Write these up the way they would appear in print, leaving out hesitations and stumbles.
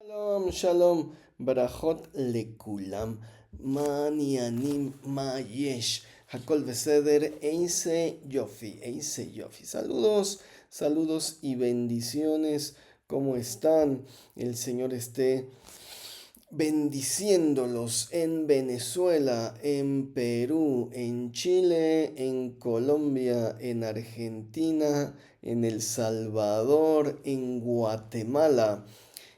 Shalom, shalom, brachot lekulam, manianim mayesh, hakol beseder, eise yofi. Saludos, saludos y bendiciones. ¿Cómo están? El Señor esté bendiciéndolos en Venezuela, en Perú, en Chile, en Colombia, en Argentina, en El Salvador, en Guatemala,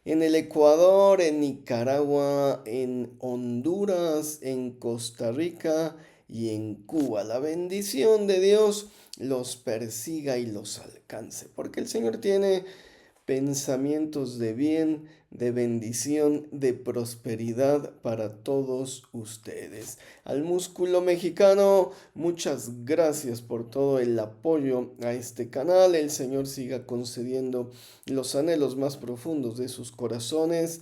en el Ecuador, en Nicaragua, en Honduras, en Costa Rica y en Cuba. La bendición de Dios los persiga y los alcance, porque el Señor tiene pensamientos de bien, de bendición, de prosperidad para todos ustedes. Al músculo mexicano, muchas gracias por todo el apoyo a este canal. El Señor siga concediendo los anhelos más profundos de sus corazones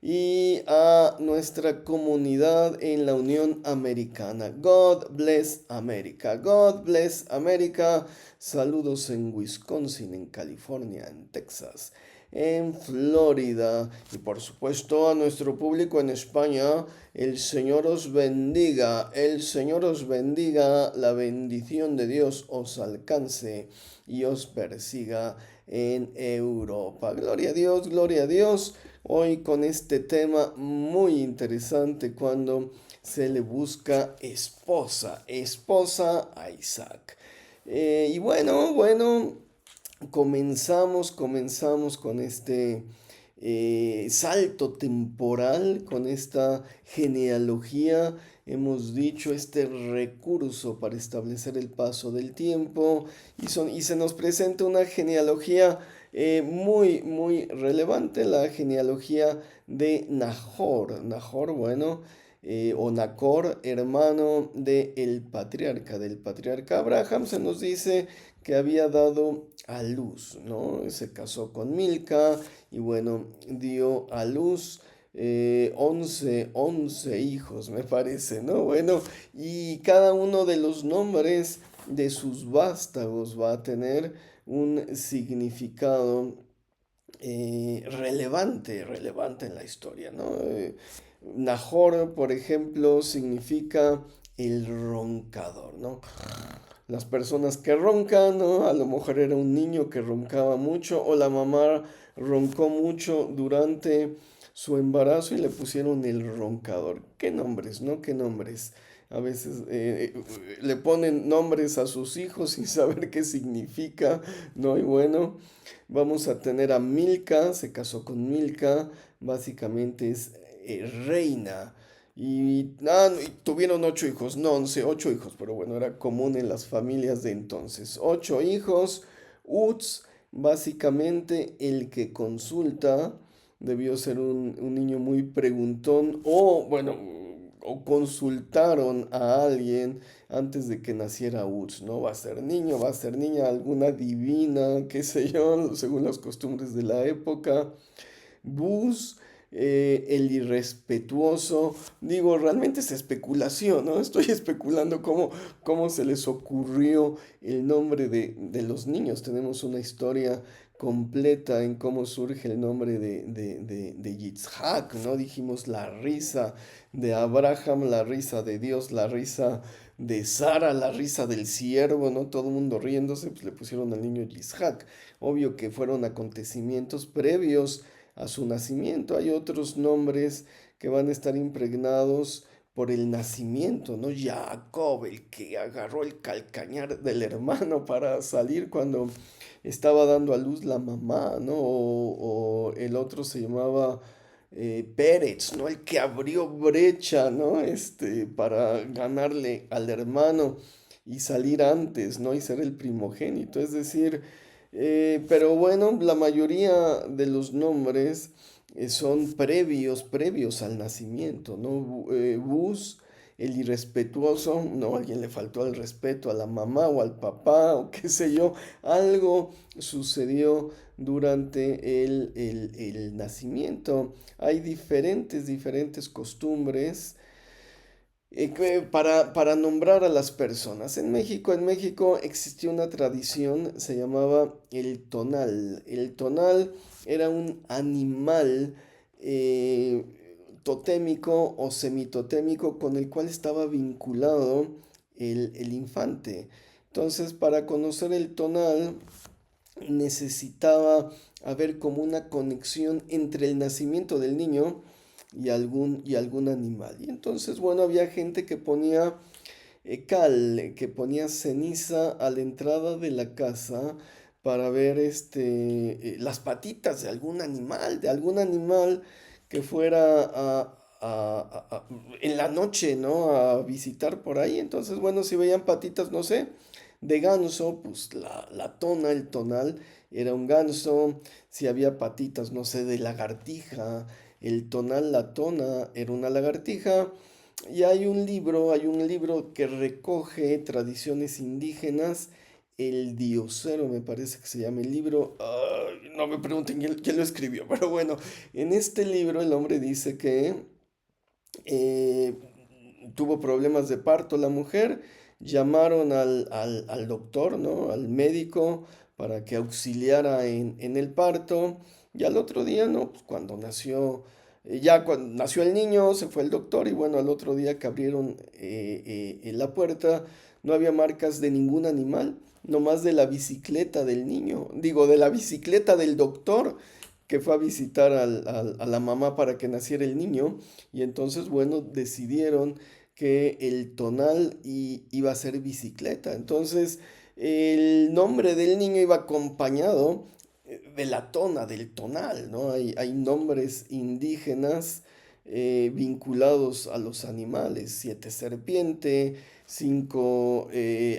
y a nuestra comunidad en la Unión Americana. God bless America. God bless America. Saludos en Wisconsin, en California, en Texas, en Florida y por supuesto a nuestro público en España. El Señor os bendiga. El Señor os bendiga. La bendición de Dios os alcance y os persiga en Europa. Gloria a Dios, gloria a Dios. Hoy con este tema muy interesante cuando se le busca esposa a Isaac. Y bueno, comenzamos con este salto temporal, con esta genealogía. Hemos dicho este recurso para establecer el paso del tiempo y se nos presenta una genealogía muy relevante, la genealogía de Nahor. Nahor, bueno, o Nacor, hermano del patriarca Abraham. Se nos dice que había dado a luz, ¿no? Se casó con Milca y bueno, dio a luz 11 hijos, me parece, ¿no? Bueno, y cada uno de los nombres de sus vástagos va a tener un significado relevante en la historia, ¿no? Nahor, por ejemplo, significa el roncador, ¿no? Las personas que roncan, ¿no? A lo mejor era un niño que roncaba mucho o la mamá roncó mucho durante su embarazo y le pusieron el roncador. ¿Qué nombres, no? ¿Qué nombres? A veces le ponen nombres a sus hijos sin saber qué significa, ¿no? Y bueno, vamos a tener a Milca, se casó con Milca, básicamente es reina. Y tuvieron 8 hijos, no 11, 8 hijos, pero bueno, era común en las familias de entonces. 8 hijos, Uts, básicamente el que consulta, debió ser un niño muy preguntón, o bueno, o consultaron a alguien antes de que naciera Uts, ¿no? Va a ser niño, va a ser niña, alguna divina, qué sé yo, según las costumbres de la época. Bus, el irrespetuoso. Digo, realmente es especulación, ¿no? Estoy especulando cómo se les ocurrió el nombre de los niños. Tenemos una historia completa en cómo surge el nombre de Yitzhak, ¿no? Dijimos la risa de Abraham, la risa de Dios, la risa de Sara, la risa del siervo, ¿no? Todo el mundo riéndose, pues le pusieron al niño Yitzhak. Obvio que fueron acontecimientos previos a su nacimiento. Hay otros nombres que van a estar impregnados por el nacimiento, ¿no? Jacob, el que agarró el calcañar del hermano para salir cuando estaba dando a luz la mamá, ¿no? O el otro se llamaba Pérez, ¿no? El que abrió brecha, ¿no? Para ganarle al hermano y salir antes, ¿no? Y ser el primogénito. Es decir, pero bueno, la mayoría de los nombres son previos al nacimiento, ¿no? Bus, el irrespetuoso, ¿no? Alguien le faltó el respeto a la mamá o al papá o qué sé yo. Algo sucedió durante el nacimiento. Hay diferentes costumbres para nombrar a las personas. En México existió una tradición, se llamaba el tonal. El tonal era un animal eh, totémico o semitotémico con el cual estaba vinculado el infante. Entonces, para conocer el tonal, necesitaba haber como una conexión entre el nacimiento del niño y algún animal. Y entonces, bueno, había gente que ponía cal, que ponía ceniza a la entrada de la casa para ver las patitas de algún animal que fuera en la noche, ¿no? A visitar por ahí. Entonces, bueno, si veían patitas, no sé, de ganso, pues la tona, el tonal era un ganso. Si había patitas, no sé, de lagartija, el tonal, la tona era una lagartija. Y hay un libro que recoge tradiciones indígenas, El Diosero me parece que se llama el libro. Ay, no me pregunten quién lo escribió, pero bueno, en este libro el hombre dice que eh, tuvo problemas de parto la mujer, llamaron al doctor, ¿no? Al médico para que auxiliara en el parto y al otro día, ¿no? Pues cuando nació, ya cuando nació el niño, se fue el doctor y bueno, al otro día que abrieron la puerta, no había marcas de ningún animal, nomás de la bicicleta del niño, digo, de la bicicleta del doctor que fue a visitar a la mamá para que naciera el niño y entonces, bueno, decidieron que el tonal iba a ser bicicleta. Entonces, el nombre del niño iba acompañado de la tona, del tonal, ¿no? Hay nombres indígenas vinculados a los animales, siete serpiente, cinco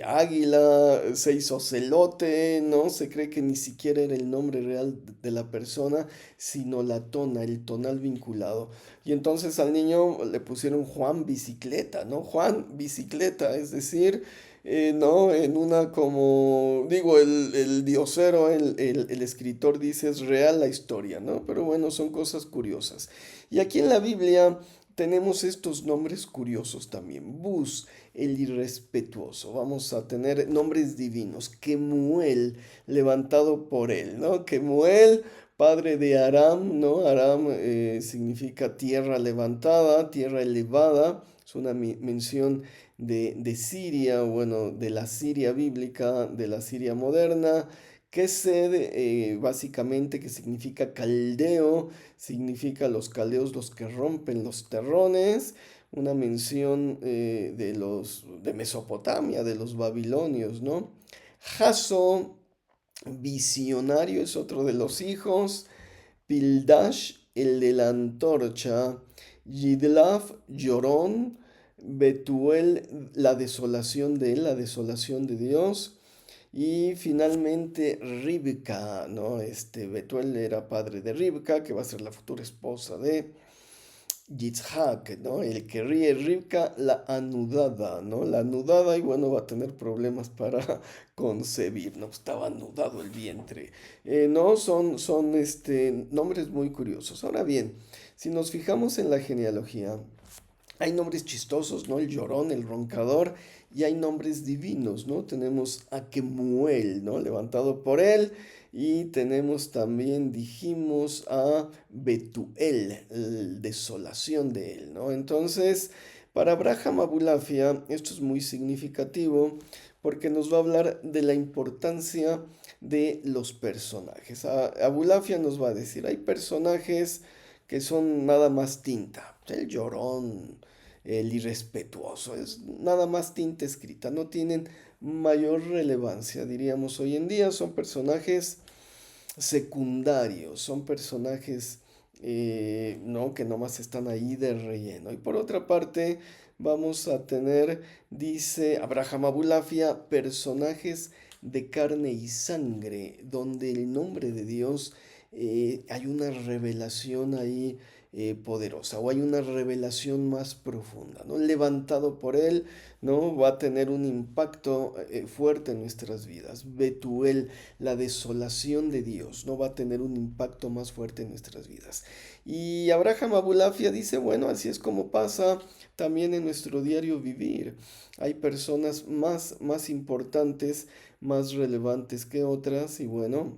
águila, seis ocelote, ¿no? Se cree que ni siquiera era el nombre real de la persona, sino la tona, el tonal vinculado. Y entonces al niño le pusieron Juan Bicicleta, ¿no? Juan Bicicleta, es decir, ¿no? En una como, digo, el diosero, el escritor dice es real la historia, ¿no? Pero bueno, son cosas curiosas. Y aquí en la Biblia tenemos estos nombres curiosos también. Bus, el irrespetuoso. Vamos a tener nombres divinos. Kemuel, levantado por él, ¿no? Kemuel, padre de Aram, ¿no? Aram significa tierra levantada, tierra elevada. Es una mención de Siria, bueno, de la Siria bíblica, de la Siria moderna. Kesed, básicamente, que significa caldeo, significa los caldeos los que rompen los terrones. Una mención de Mesopotamia, de los babilonios, ¿no? Jaso, visionario, es otro de los hijos. Pildash, el de la antorcha, Yidlaf, llorón, Betuel, la desolación de él, la desolación de Dios, y finalmente Ribka, ¿no? Betuel era padre de Ribka, que va a ser la futura esposa de Yitzhak, ¿no? El que ríe Ribka, la anudada, ¿no? La anudada y bueno, va a tener problemas para concebir, ¿no? Estaba anudado el vientre. No, son nombres muy curiosos. Ahora bien, si nos fijamos en la genealogía, hay nombres chistosos, ¿no? El llorón, el roncador, y hay nombres divinos, ¿no? Tenemos a Kemuel, ¿no? Levantado por él, y tenemos también, dijimos, a Betuel, desolación de él, ¿no? Entonces, para Abraham Abulafia, esto es muy significativo porque nos va a hablar de la importancia de los personajes. Abulafia nos va a decir, hay personajes que son nada más tinta, el llorón, el irrespetuoso, es nada más tinta escrita, no tienen mayor relevancia, diríamos hoy en día, son personajes secundarios, son personajes ¿no? que nomás están ahí de relleno. Y por otra parte, vamos a tener, dice Abraham Abulafia, personajes de carne y sangre, donde el nombre de Dios hay una revelación ahí poderosa o hay una revelación más profunda, ¿no? Levantado por él, ¿no? Va a tener un impacto fuerte en nuestras vidas. Betuel, la desolación de Dios, ¿no? Va a tener un impacto más fuerte en nuestras vidas. Y Abraham Abulafia dice, bueno, así es como pasa también en nuestro diario vivir. Hay personas más importantes, más relevantes que otras y bueno,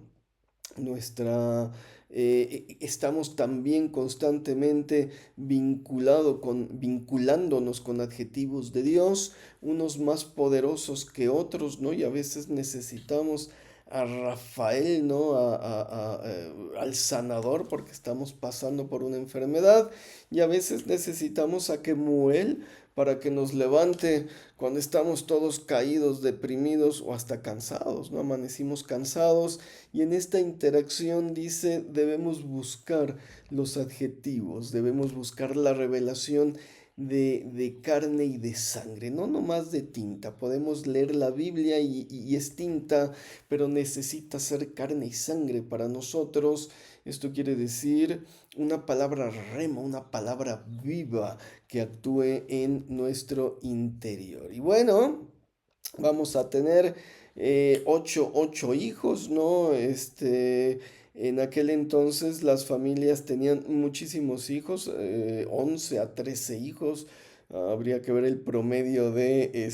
nuestra estamos también constantemente vinculándonos con adjetivos de Dios, unos más poderosos que otros, ¿no? Y a veces necesitamos a Rafael, ¿no? Al sanador porque estamos pasando por una enfermedad y a veces necesitamos a Kemuel para que nos levante cuando estamos todos caídos, deprimidos o hasta cansados, ¿no? Amanecimos cansados y en esta interacción dice debemos buscar los adjetivos, debemos buscar la revelación de carne y de sangre, no nomás de tinta. Podemos leer la Biblia y es tinta, pero necesita ser carne y sangre para nosotros. Esto quiere decir una palabra rema, una palabra viva que actúe en nuestro interior. Y bueno, vamos a tener ocho hijos, ¿no? En aquel entonces las familias tenían muchísimos hijos, 11 a 13 hijos. Habría que ver el promedio de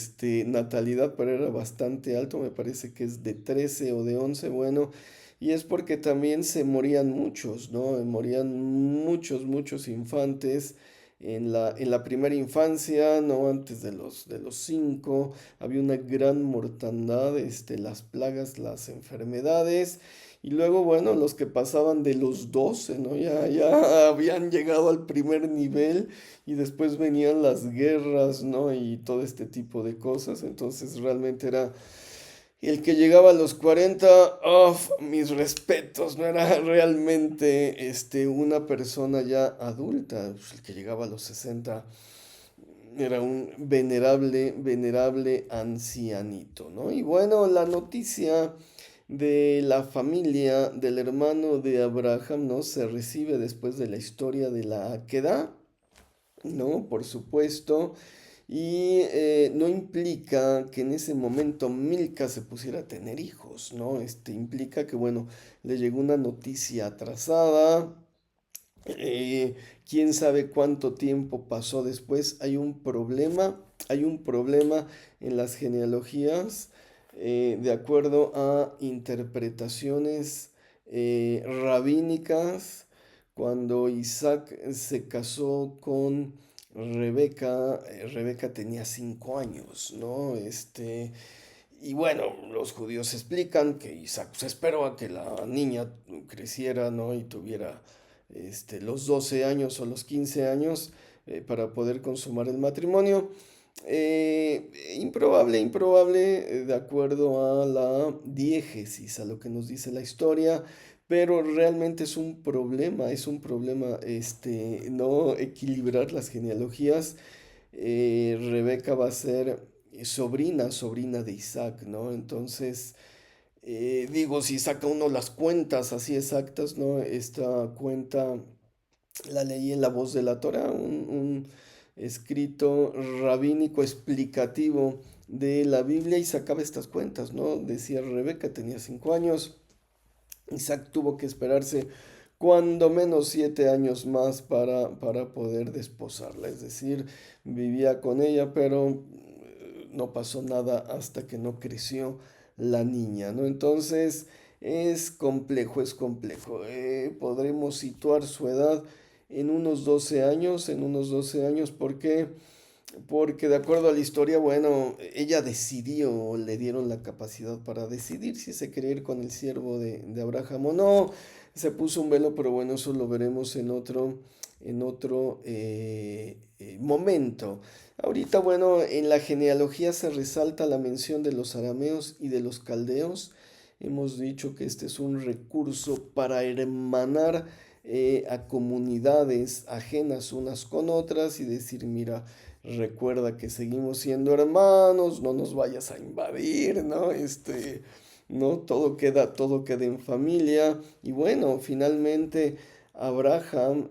natalidad, pero era bastante alto, me parece que es de 13 o de 11, bueno, y es porque también se morían muchos, ¿no? Morían muchos infantes en la primera infancia, ¿no? Antes de los 5 había una gran mortandad, las plagas, las enfermedades, y luego, bueno, los que pasaban de los 12, ¿no? Ya habían llegado al primer nivel y después venían las guerras, ¿no? Y todo este tipo de cosas, entonces realmente era el que llegaba a los 40, mis respetos, no era realmente una persona ya adulta. Pues, el que llegaba a los 60 era un venerable ancianito, ¿no? Y bueno, la noticia de la familia del hermano de Abraham, ¿no? Se recibe después de la historia de la Aquedá, ¿no? Por supuesto. Y no implica que en ese momento Milca se pusiera a tener hijos, ¿no? Implica que, bueno, le llegó una noticia atrasada. eh, Quién sabe cuánto tiempo pasó después. Hay un problema en las genealogías, de acuerdo a interpretaciones rabínicas, cuando Isaac se casó con Rebeca. Rebeca tenía 5 años, ¿no? Y bueno, los judíos explican que Isaac se esperó a que la niña creciera, ¿no? Y tuviera los 12 años o los 15 años, para poder consumar el matrimonio. Improbable, de acuerdo a la diégesis, a lo que nos dice la historia, pero realmente es un problema, no equilibrar las genealogías. Rebeca va a ser sobrina de Isaac, ¿no? Entonces, digo, si saca uno las cuentas así exactas, ¿no? Esta cuenta la leí en La Voz de la Torá, un escrito rabínico explicativo de la Biblia y sacaba estas cuentas, ¿no? Decía Rebeca tenía 5 años, Isaac tuvo que esperarse cuando menos 7 años más para poder desposarla, es decir, vivía con ella, pero no pasó nada hasta que no creció la niña, ¿no? Entonces es complejo. Podremos situar su edad en unos 12 años, ¿por qué? Porque de acuerdo a la historia, bueno, ella decidió, le dieron la capacidad para decidir si se quería ir con el siervo de Abraham o no. Se puso un velo, pero bueno, eso lo veremos en otro momento. Ahorita, bueno, en la genealogía se resalta la mención de los arameos y de los caldeos. Hemos dicho que este es un recurso para hermanar a comunidades ajenas unas con otras y decir, mira, recuerda que seguimos siendo hermanos, no nos vayas a invadir, ¿no? ¿No? Todo queda en familia. Y bueno, finalmente Abraham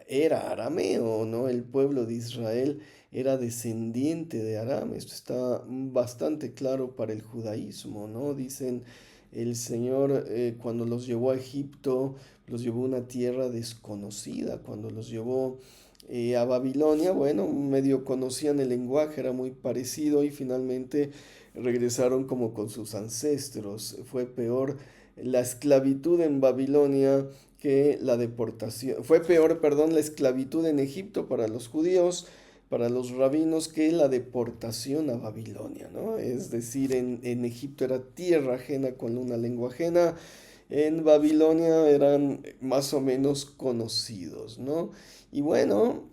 era arameo, ¿no? El pueblo de Israel era descendiente de Aram. Esto está bastante claro para el judaísmo, ¿no? Dicen, el Señor, cuando los llevó a Egipto, los llevó a una tierra desconocida. Cuando los llevó a Babilonia, bueno, medio conocían el lenguaje, era muy parecido y finalmente regresaron como con sus ancestros. Fue peor la esclavitud en Babilonia que la deportación. Fue peor, perdón, la esclavitud en Egipto para los judíos, para los rabinos, que la deportación a Babilonia, ¿no? Es decir, en Egipto era tierra ajena con una lengua ajena, en Babilonia eran más o menos conocidos, ¿no? Y bueno,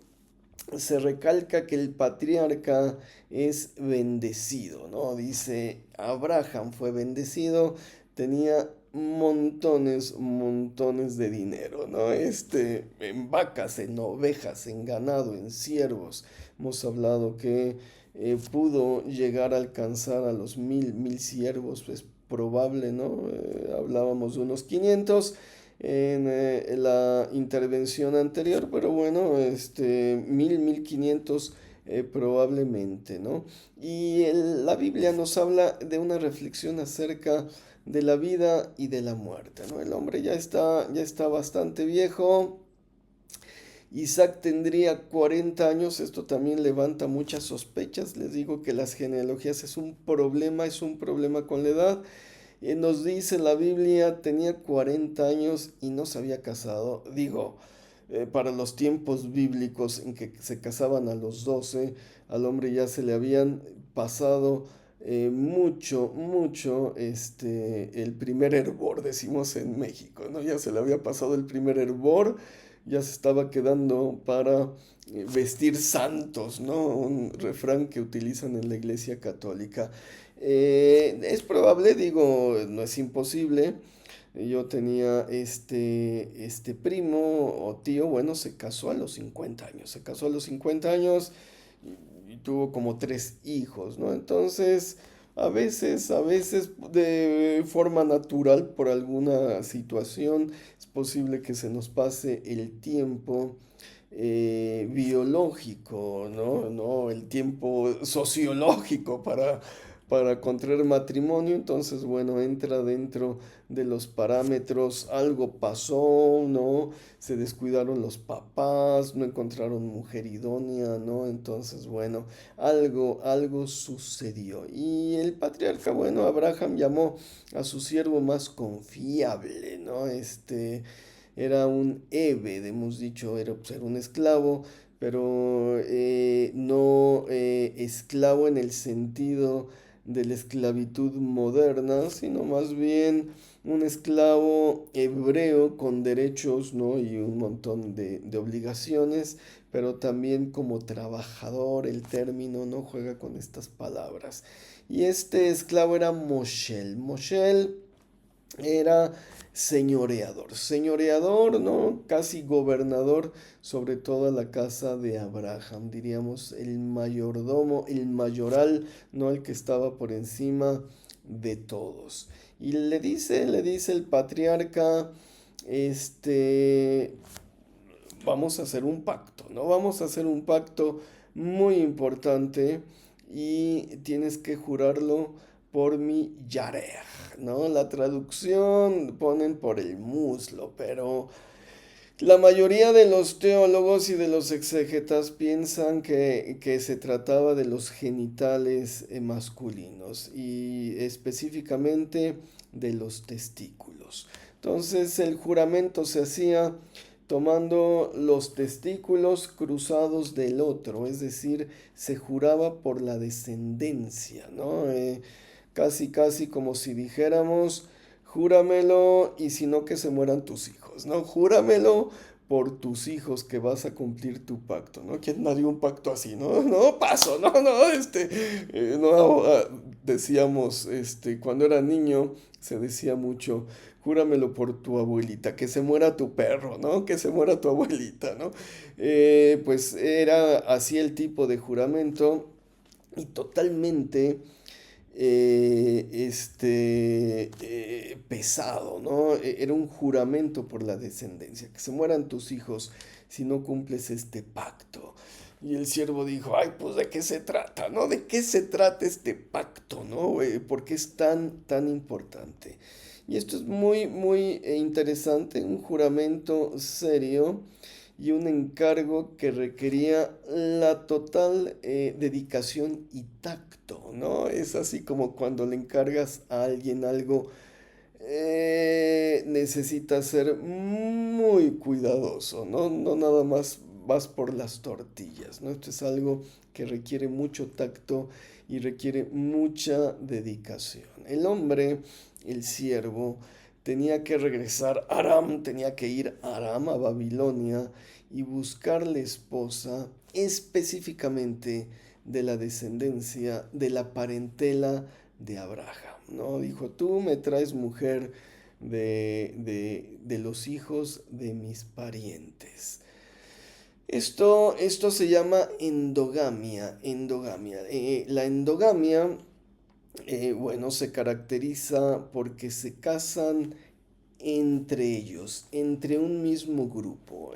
se recalca que el patriarca es bendecido, ¿no? Dice, Abraham fue bendecido, tenía montones, montones de dinero, ¿no? En vacas, en ovejas, en ganado, en ciervos. Hemos hablado que pudo llegar a alcanzar a los mil siervos, es probable, ¿no? Hablábamos de unos 500 en la intervención anterior, pero bueno, 1500 probablemente, ¿no? Y la Biblia nos habla de una reflexión acerca de la vida y de la muerte, ¿no? El hombre ya está bastante viejo. Isaac tendría 40 años, esto también levanta muchas sospechas. Les digo que las genealogías es un problema con la edad. Nos dice la Biblia, tenía 40 años y no se había casado. Digo, para los tiempos bíblicos en que se casaban a los 12, al hombre ya se le habían pasado mucho, el primer hervor, decimos en México, ¿no? Ya se le había pasado el primer hervor, ya se estaba quedando para vestir santos, ¿no? Un refrán que utilizan en la Iglesia Católica. Es probable, digo, no es imposible. Yo tenía este primo o tío, bueno, se casó a los 50 años. Se casó a los 50 años y tuvo como tres hijos, ¿no? Entonces, a veces de forma natural, por alguna situación, es posible que se nos pase el tiempo biológico, ¿no? No el tiempo sociológico para contraer matrimonio. Entonces, bueno, entra dentro de los parámetros, algo pasó, ¿no? Se descuidaron los papás, no encontraron mujer idónea, ¿no? Entonces, bueno, algo sucedió. Y el patriarca, bueno, Abraham llamó a su siervo más confiable, ¿no? Era un Ebed, hemos dicho, era, pues, era un esclavo, pero no esclavo en el sentido de la esclavitud moderna, sino más bien un esclavo hebreo con derechos, ¿no? Y un montón de obligaciones, pero también como trabajador, el término no juega con estas palabras. Y este esclavo era Moshel. Moshel era señoreador, ¿no? Casi gobernador sobre toda la casa de Abraham, diríamos el mayordomo, el mayoral, ¿no? El que estaba por encima de todos. Y le dice el patriarca, este, vamos a hacer un pacto, ¿no? Vamos a hacer un pacto muy importante y tienes que jurarlo por mi yarej, ¿no? La traducción ponen por el muslo, pero la mayoría de los teólogos y de los exégetas piensan que se trataba de los genitales masculinos y específicamente de los testículos. Entonces el juramento se hacía tomando los testículos cruzados del otro, es decir, se juraba por la descendencia, ¿no? Casi como si dijéramos, júramelo y si no que se mueran tus hijos, ¿no? Júramelo por tus hijos que vas a cumplir tu pacto, ¿no? ¿Quién haría un pacto así? No, no, paso, no, no, decíamos, cuando era niño se decía mucho, júramelo por tu abuelita, que se muera tu perro, ¿no? Que se muera tu abuelita, ¿no? Pues era así el tipo de juramento y totalmente pesado, ¿no? Era un juramento por la descendencia, que se mueran tus hijos si no cumples este pacto. Y el siervo dijo, ay, pues ¿de qué se trata, no? ¿De qué se trata este pacto, no? ¿Por qué es tan importante? Y esto es muy interesante, un juramento serio y un encargo que requería la total dedicación y tacto, ¿no? Es así como cuando le encargas a alguien algo necesitas ser muy cuidadoso, ¿no? No nada más vas por las tortillas, ¿no? Esto es algo que requiere mucho tacto y requiere mucha dedicación. El hombre, el siervo, tenía que regresar a Aram, tenía que ir a Aram, a Babilonia, y buscarle esposa específicamente de la descendencia, de la parentela de Abraham, ¿no? Dijo, tú me traes mujer de los hijos de mis parientes. Esto se llama endogamia, endogamia. La endogamia, bueno, se caracteriza porque se casan entre ellos, entre un mismo grupo.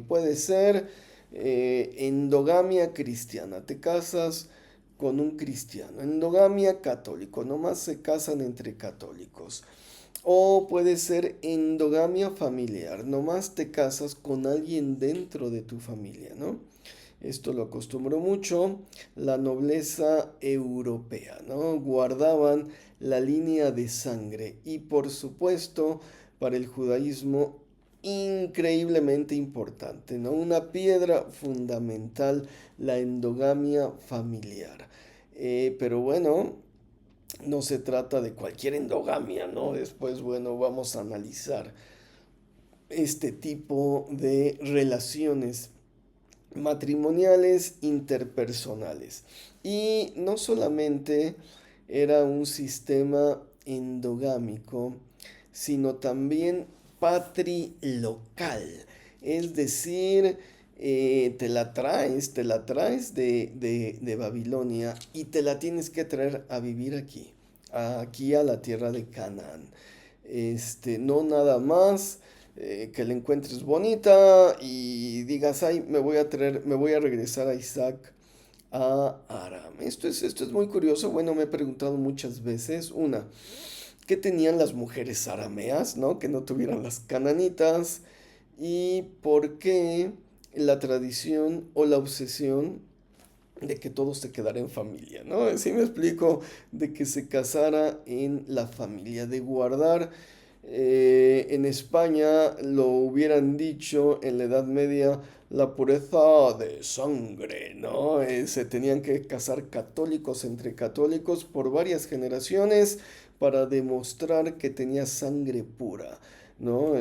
Puede ser endogamia cristiana, te casas con un cristiano, endogamia católico, nomás se casan entre católicos. O puede ser endogamia familiar, nomás te casas con alguien dentro de tu familia, ¿no? Esto lo acostumbró mucho la nobleza europea, ¿no? Guardaban la línea de sangre y por supuesto para el judaísmo increíblemente importante, ¿no? Una piedra fundamental, la endogamia familiar. Pero bueno, no se trata de cualquier endogamia, ¿no? Después, bueno, vamos a analizar este tipo de relaciones matrimoniales interpersonales. Y no solamente era un sistema endogámico, sino también patrilocal. Es decir, te la traes de Babilonia y te la tienes que traer a vivir aquí a la tierra de Canaán. No nada más que la encuentres bonita y digas, ay, me voy a regresar a Isaac a Aram. Esto es muy curioso. Bueno, me he preguntado muchas veces. Una, ¿qué tenían las mujeres arameas, no? Que no tuvieran las cananitas. Y por qué la tradición o la obsesión de que todo se quedara en familia, ¿no? Así me explico, de que se casara en la familia, de guardar, en España lo hubieran dicho en la Edad Media, la pureza de sangre, ¿no? Se tenían que casar católicos entre católicos por varias generaciones para demostrar que tenía sangre pura, ¿no?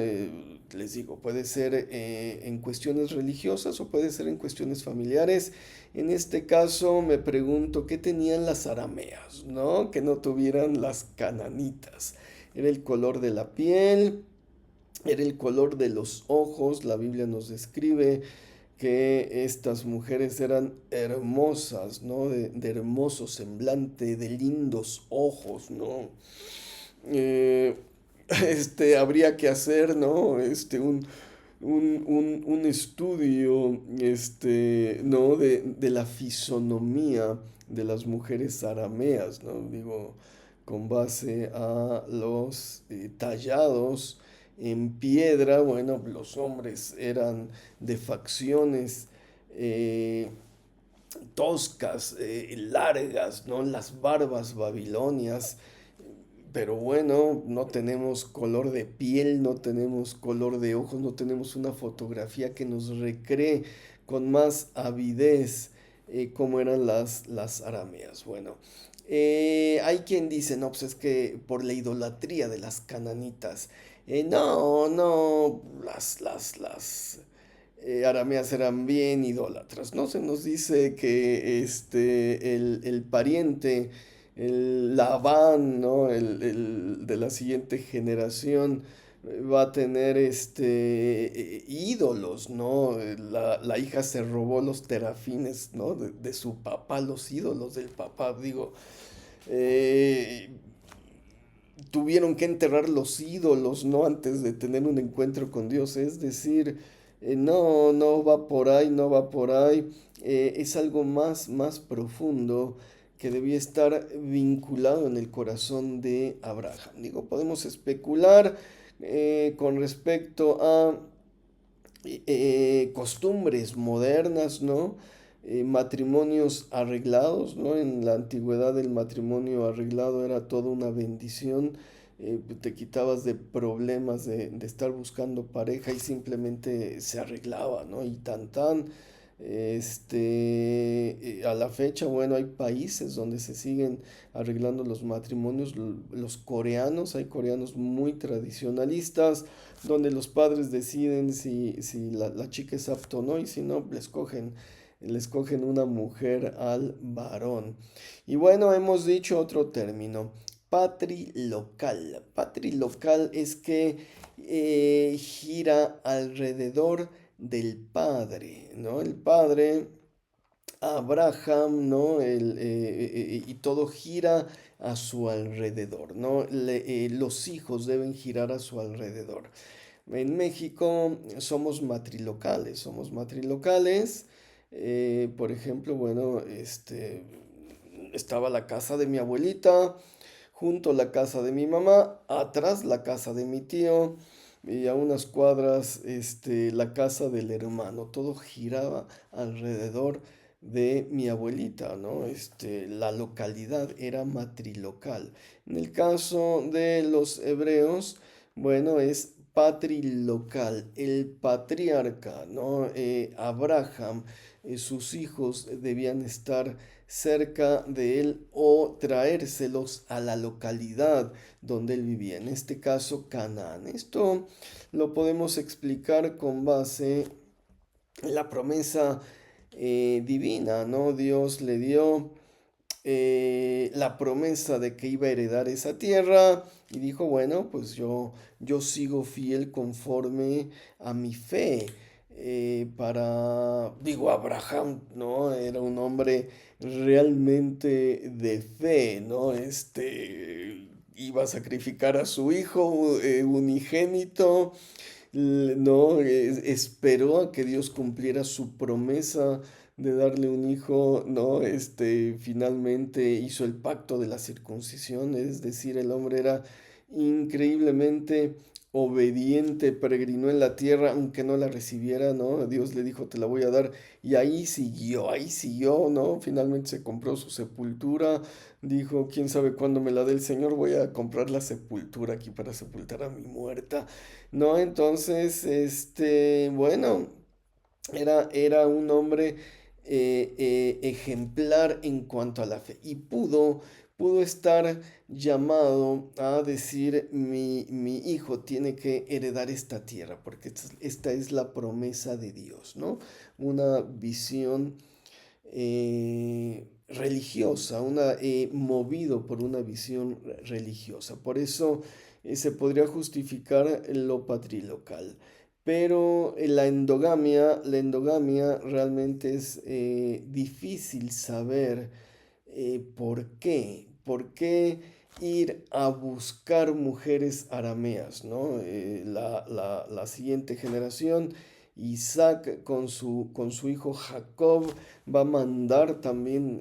Les digo, puede ser en cuestiones religiosas o puede ser en cuestiones familiares. En este caso me pregunto qué tenían las arameas, ¿no? Que no tuvieran las cananitas. Era el color de la piel, era el color de los ojos. La Biblia nos describe que estas mujeres eran hermosas, ¿no? De hermoso semblante, de lindos ojos, ¿no? Eh, habría que hacer, ¿no? Un estudio, ¿no? De la fisonomía de las mujeres arameas, ¿no? Digo, con base a los tallados en piedra, bueno, los hombres eran de facciones eh, toscas, largas, ¿no? Las barbas babilonias, pero bueno, no tenemos color de piel, no tenemos color de ojos, no tenemos una fotografía que nos recree con más avidez cómo eran las arameas. Bueno, hay quien dice, no, pues es que por la idolatría de las cananitas. No, no, las arameas eran bien idólatras, ¿no? Se nos dice que el pariente, el Labán, ¿no? De la siguiente generación va a tener ídolos, ¿no? La hija se robó los terafines, ¿no? De su papá, los ídolos del papá, digo. eh, Tuvieron que enterrar los ídolos, ¿no? Antes de tener un encuentro con Dios. Es decir, no, no va por ahí, no va por ahí. Es algo más profundo que debía estar vinculado en el corazón de Abraham. Digo, podemos especular con respecto a costumbres modernas, ¿no? Matrimonios arreglados, ¿no? En la antigüedad el matrimonio arreglado era toda una bendición. te quitabas de problemas de estar buscando pareja y simplemente se arreglaba, ¿no? Y tan tan, a la fecha, bueno, hay países donde se siguen arreglando los matrimonios, los coreanos, hay coreanos muy tradicionalistas, donde los padres deciden si la chica es apta o no, y si no, le escogen una mujer al varón. Y bueno, hemos dicho otro término, patrilocal. Patrilocal es que gira alrededor del padre, ¿no? El padre, Abraham, ¿no? Y todo gira a su alrededor, ¿no? Los hijos deben girar a su alrededor. En México somos matrilocales. Por ejemplo, bueno, estaba la casa de mi abuelita, junto a la casa de mi mamá, atrás la casa de mi tío y a unas cuadras la casa del hermano. Todo giraba alrededor de mi abuelita, ¿no? La localidad era matrilocal. En el caso de los hebreos, bueno, es patrilocal, el patriarca, ¿no? Abraham, sus hijos debían estar cerca de él o traérselos a la localidad donde él vivía, en este caso Canaán. Esto lo podemos explicar con base en la promesa divina, ¿no? Dios le dio la promesa de que iba a heredar esa tierra y dijo, bueno, pues yo sigo fiel conforme a mi fe. Digo, Abraham, ¿no? Era un hombre realmente de fe, ¿no? Iba a sacrificar a su hijo unigénito, no, esperó a que Dios cumpliera su promesa de darle un hijo, ¿no? Finalmente hizo el pacto de la circuncisión, es decir, el hombre era increíblemente obediente, peregrinó en la tierra, aunque no la recibiera, ¿no? Dios le dijo, te la voy a dar, y ahí siguió, ¿no? Finalmente se compró su sepultura, dijo, quién sabe cuándo me la dé el Señor, voy a comprar la sepultura aquí para sepultar a mi muerta. No, entonces, bueno, era un hombre ejemplar en cuanto a la fe y pudo estar llamado a decir, mi hijo tiene que heredar esta tierra, porque esta es la promesa de Dios, ¿no? Una visión religiosa, movido por una visión religiosa. Por eso se podría justificar lo patrilocal. Pero la endogamia realmente es difícil saber por qué. ¿Por qué ir a buscar mujeres arameas, ¿no? La siguiente generación, Isaac con su hijo Jacob va a mandar también,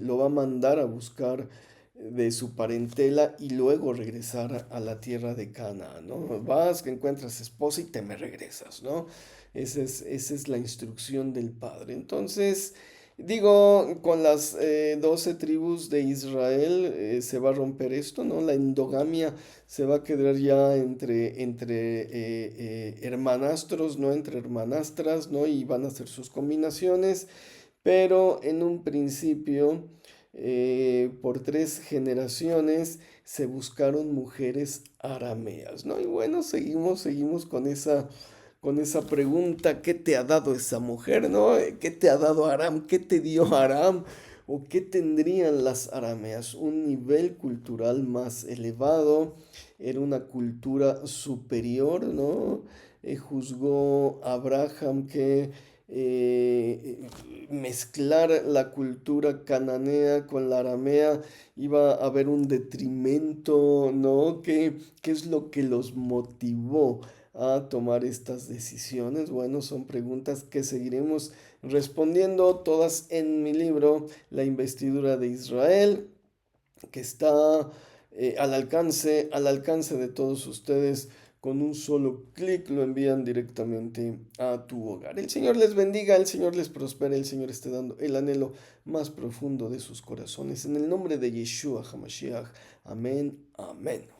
lo va a mandar a buscar de su parentela y luego regresar a la tierra de Canaán, ¿no? Vas, que encuentras esposa y te me regresas, ¿no? Esa es la instrucción del padre. Entonces, digo, con las 12 tribus de Israel se va a romper esto, ¿no? La endogamia se va a quedar ya entre hermanastros, no entre hermanastras, ¿no? Y van a hacer sus combinaciones, pero en un principio, por 3 generaciones, se buscaron mujeres arameas, ¿no? Y bueno, seguimos con esa pregunta, ¿qué te ha dado esa mujer, no? ¿Qué te ha dado Aram? ¿Qué te dio Aram? ¿O qué tendrían las arameas? Un nivel cultural más elevado, era una cultura superior, ¿no? Juzgó Abraham que mezclar la cultura cananea con la aramea iba a haber un detrimento, ¿no? ¿Qué es lo que los motivó a tomar estas decisiones? Bueno, son preguntas que seguiremos respondiendo todas en mi libro, La investidura de Israel, que está al alcance de todos ustedes. Con un solo clic lo envían directamente a tu hogar. El Señor les bendiga, el Señor les prospere, el Señor esté dando el anhelo más profundo de sus corazones. En el nombre de Yeshua HaMashiach. Amén, amén.